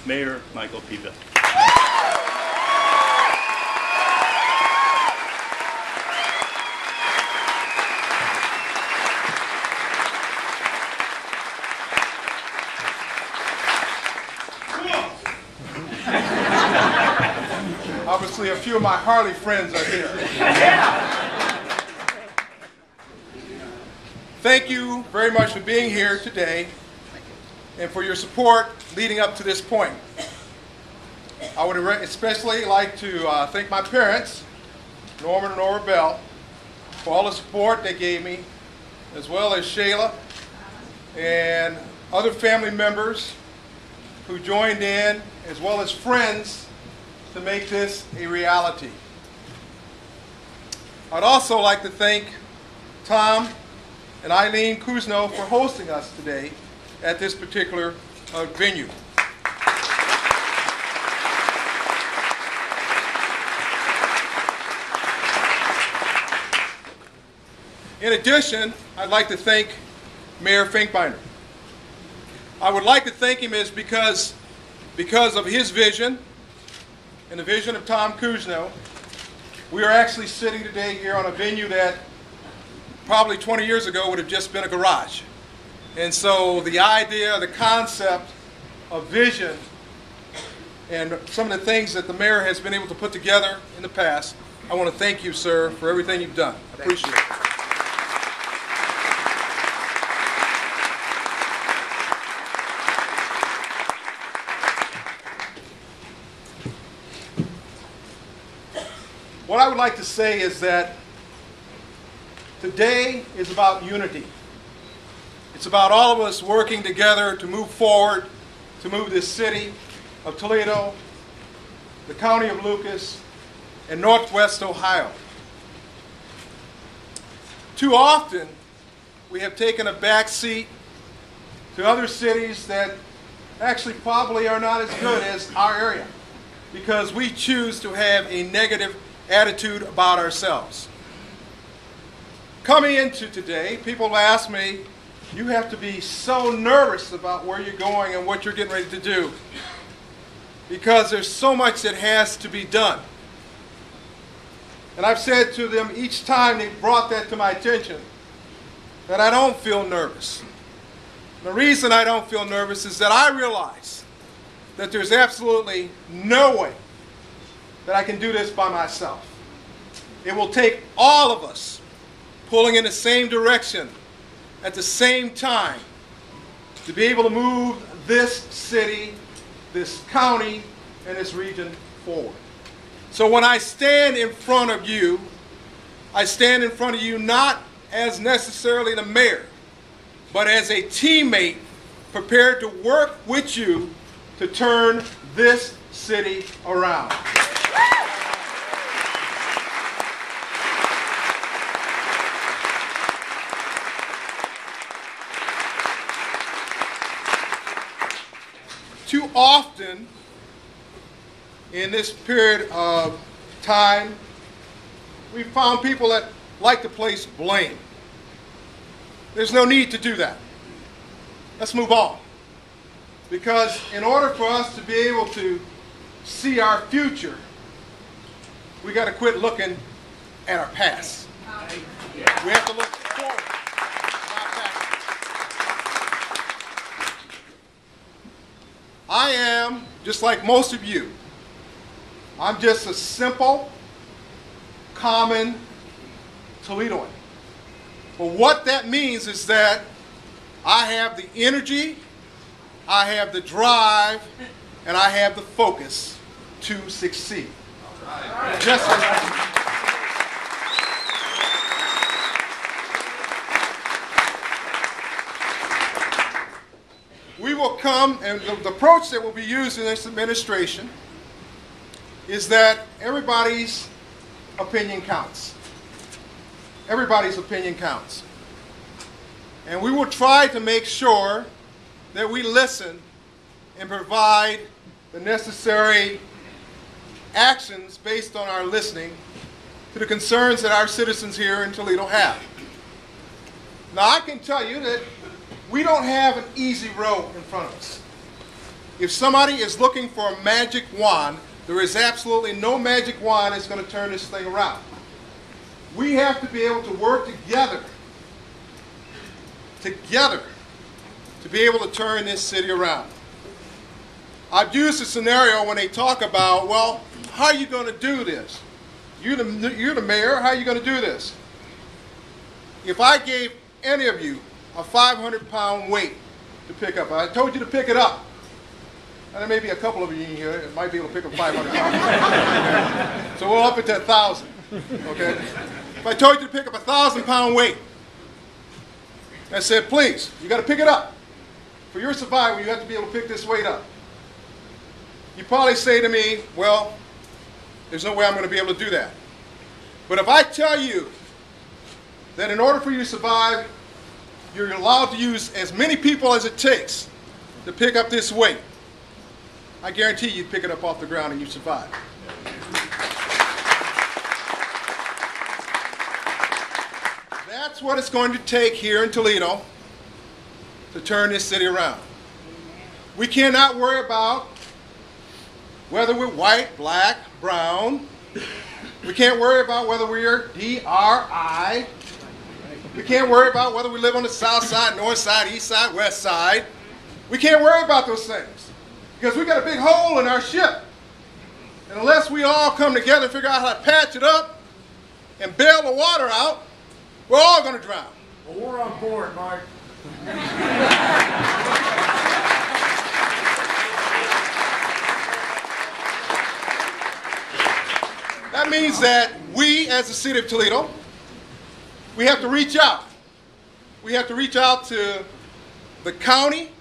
Mayor Michael Piva. Obviously, a few of my Harley friends are here. Thank you very much for being here today and for your support leading up to this point. I would especially like to thank my parents, Norman and Nora Bell, for all the support they gave me, as well as Shayla and other family members who joined in, as well as friends, to make this a reality. I'd also like to thank Tom and Eileen Kuzno for hosting us today at this particular venue. In addition, I'd like to thank Mayor Finkbeiner. I would like to thank him because of his vision and the vision of Tom Kuzno, we are actually sitting today here on a venue that probably 20 years ago would have just been a garage. And so the idea, the concept of vision and some of the things that the mayor has been able to put together in the past, I want to thank you, sir, for everything you've done. I appreciate it. What I would like to say is that today is about unity. It's about all of us working together to move forward, to move this city of Toledo, the county of Lucas, and Northwest Ohio. Too often, we have taken a back seat to other cities that actually probably are not as good as our area because we choose to have a negative attitude about ourselves. Coming into today, people ask me, you have to be so nervous about where you're going and what you're getting ready to do because there's so much that has to be done. And I've said to them each time they brought that to my attention that I don't feel nervous. The reason I don't feel nervous is that I realize that there's absolutely no way that I can do this by myself. It will take all of us pulling in the same direction at the same time to be able to move this city, this county, and this region forward. So when I stand in front of you, I stand in front of you not as necessarily the mayor, but as a teammate prepared to work with you to turn this city around. Too often in this period of time, we found people that like to place blame. There's no need to do that. Let's move on. Because in order for us to be able to see our future, we got to quit looking at our past. We have to look forward to our past. I am, just like most of you, I'm just a simple, common Toledoan. But what that means is that I have the energy, I have the drive, and I have the focus to succeed. Right. Just as we will come, and the approach that will be used in this administration is that everybody's opinion counts. Everybody's opinion counts. And we will try to make sure that we listen and provide the necessary actions based on our listening to the concerns that our citizens here in Toledo have. Now, I can tell you that we don't have an easy road in front of us. if somebody is looking for a magic wand, there is absolutely no magic wand that's going to turn this thing around. We have to be able to work together to be able to turn this city around. I've used a scenario when they talk about, well, how are you going to do this? You're the mayor, how are you going to do this? If I gave any of you a 500-pound weight to pick up, I told you to pick it up, and there may be a couple of you in here that might be able to pick up 500 pounds. So we'll up it to 1,000, okay? If I told you to pick up a 1,000-pound weight, I said, please, you got to pick it up. For your survival, you have to be able to pick this weight up. You probably say to me, well, there's no way I'm going to be able to do that. But if I tell you that in order for you to survive, you're allowed to use as many people as it takes to pick up this weight, I guarantee you'd pick it up off the ground and you'd survive. That's what it's going to take here in Toledo to turn this city around. We cannot worry about whether we're white, black, brown. We can't worry about whether we're DRI. We can't worry about whether we live on the south side, north side, east side, west side. We can't worry about those things because we got a big hole in our ship. And unless we all come together and figure out how to patch it up and bail the water out, we're all going to drown. Well, we're on board, Mike. That means that we, as the city of Toledo, we have to reach out. We have to reach out to the county,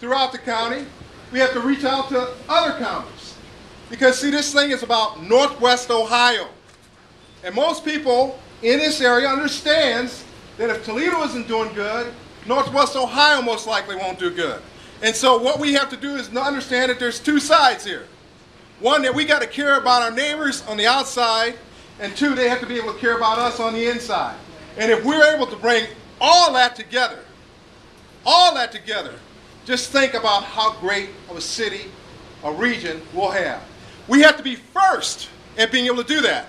throughout the county. We have to reach out to other counties. Because, see, this thing is about Northwest Ohio. And most people in this area understands that if Toledo isn't doing good, Northwest Ohio most likely won't do good. And so what we have to do is understand that there's two sides here. One, that we got to care about our neighbors on the outside, and two, they have to be able to care about us on the inside. And if we're able to bring all that together, just think about how great of a city, a region we'll have. We have to be first at being able to do that.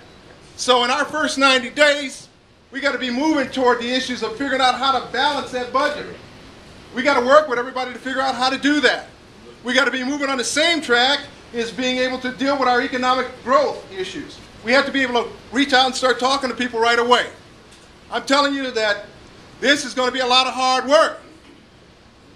So in our first 90 days, we got to be moving toward the issues of figuring out how to balance that budget. We got to work with everybody to figure out how to do that. We got to be moving on the same track as being able to deal with our economic growth issues. We have to be able to reach out and start talking to people right away. I'm telling you that this is going to be a lot of hard work.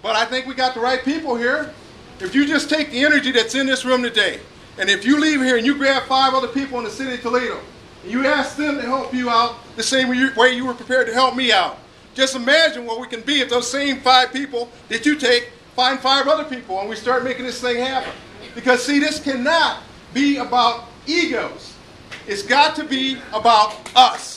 But I think we got the right people here. If you just take the energy that's in this room today, and if you leave here and you grab 5 other people in the city of Toledo, and you ask them to help you out the same way you were prepared to help me out, just imagine what we can be if those same 5 people that you take find 5 other people and we start making this thing happen. Because, see, this cannot be about egos. It's got to be about us.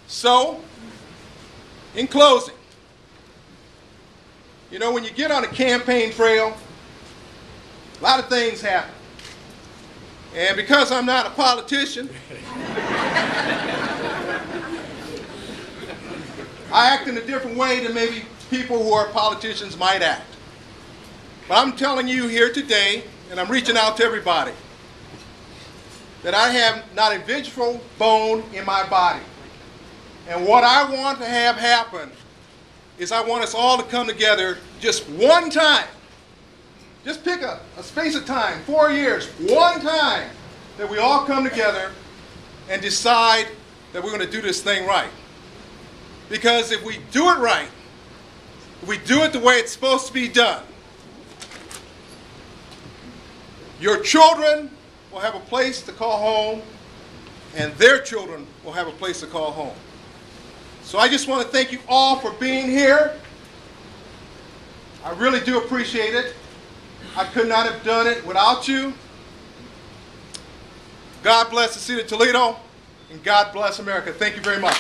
So, in closing, you know, when you get on a campaign trail, a lot of things happen. And because I'm not a politician, I act in a different way than maybe people who are politicians might act. But I'm telling you here today, and I'm reaching out to everybody, that I have not a vengeful bone in my body. And what I want to have happen is I want us all to come together just one time. Just pick a space of time, 4 years, one time, that we all come together and decide that we're going to do this thing right. Because if we do it right, if we do it the way it's supposed to be done, your children will have a place to call home, and their children will have a place to call home. So I just want to thank you all for being here. I really do appreciate it. I could not have done it without you. God bless the city of Toledo, and God bless America. Thank you very much.